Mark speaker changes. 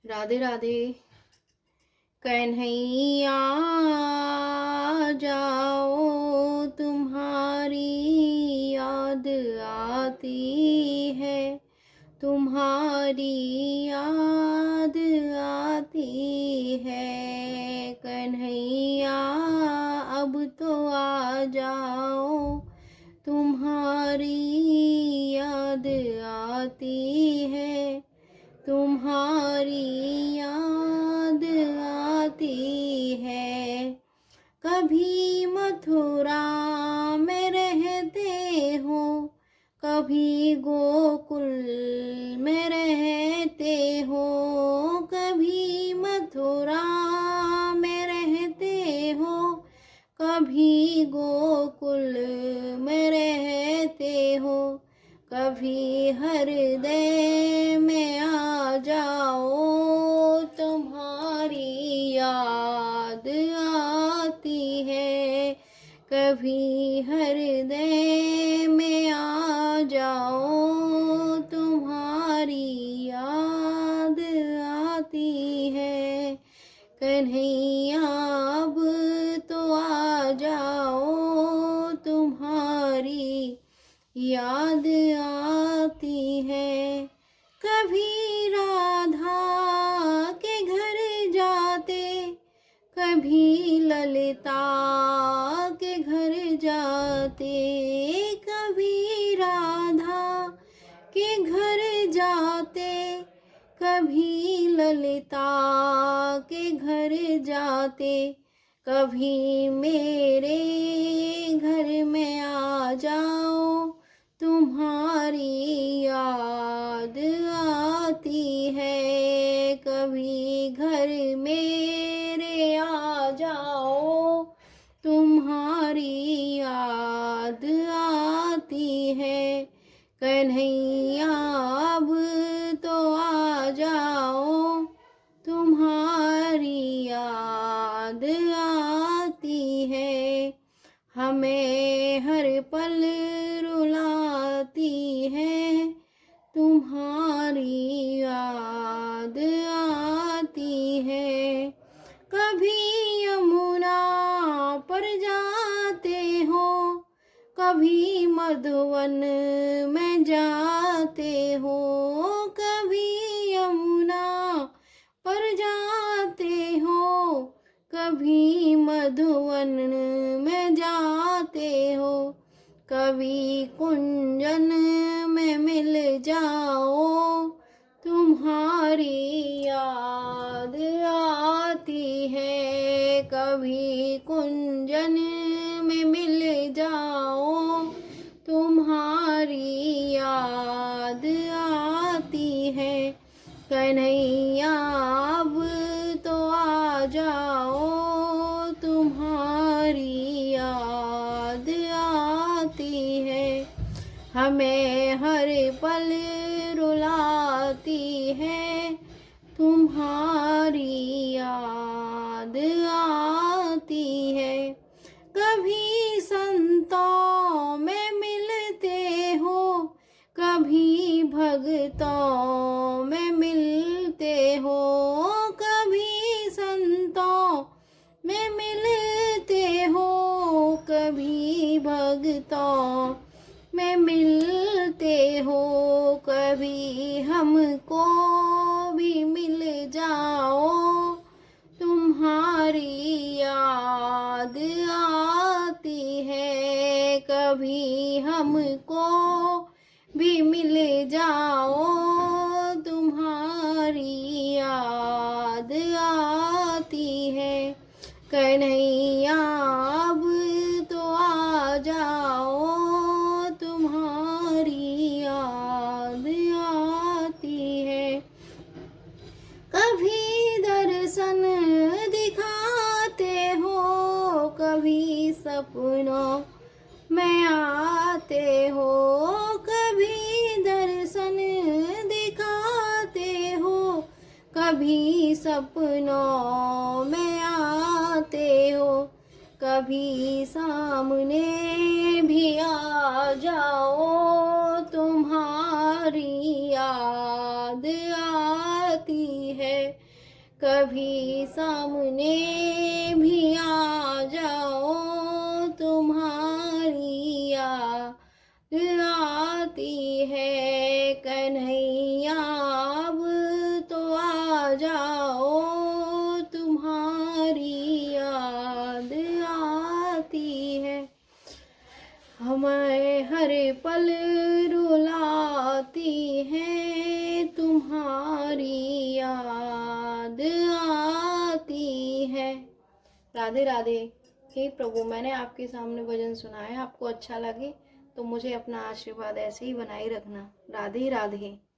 Speaker 1: राधे राधे। कन्हैया जाओ, तुम्हारी याद आती है, तुम्हारी याद आती है। कन्हैया अब तो आ जाओ, तुम्हारी याद आती है, तुम्हारी याद आती है। कभी मथुरा में रहते हो, कभी गोकुल में रहते हो, कभी मथुरा में रहते हो, कभी गोकुल में रहते हो। कभी हृदय में आ जाओ, तुम्हारी याद आती है। कभी हृदय में आ जाओ, तुम्हारी याद आती है। कन्हैया अब तो आ जाओ, तुम्हारी याद आती है। कभी राधा के घर जाते, कभी ललिता के घर जाते, कभी राधा के घर जाते, कभी ललिता के घर जाते। कभी मेरे घर में आ जाओ, तुम्हारी याद आती है। कभी घर मेरे आ जाओ, तुम्हारी याद आती है। कन्हैया अब तो आ जाओ, तुम्हारी याद आती है। हमें हर पल रुलाती है, तुम्हारी याद आती है। कभी यमुना पर जाते हो, कभी मधुवन में जाते हो, कभी यमुना पर जाते हो, कभी मधुवन में जाते हो। कभी कुंजन में मिल जाओ, तुम्हारी याद आती है। कभी कुंजन में मिल जाओ, तुम्हारी याद आती है। कन्हैया अब तो आ जाओ, तुम्हारी याद आती है। हमें हर पल रुलाती है, तुम्हारी याद आती है। कभी संतों में मिलते हो, कभी भक्तों में मिलते हो, कभी संतों में मिलते हो, कभी भक्तों में मिलते हो। कभी हमको भी मिल जाओ, तुम्हारी याद आती है। कभी हमको भी मिल जाओ, तुम्हारी याद आती है। कन्हैया अब तो आ जाओ, तुम्हारी याद आती है। कभी दर्शन दिखाते हो, कभी सपनों में आते हो, कभी दर्शन दिखाते हो, कभी सपनों में आते हो। कभी सामने भी आ जाओ, तुम्हारी याद आती है। कभी सामने भी आ जाओ, तुम्हारी याद आती है कन्हैया, अब तो आ जाओ, तुम्हारी याद आती है। हमें हर पल रुलाती है, तुम्हारी याद आती है। राधे राधे। हे प्रभु, मैंने आपके सामने भजन सुनाया, आपको अच्छा लगे तो मुझे अपना आशीर्वाद ऐसे ही बनाए रखना। राधे राधे।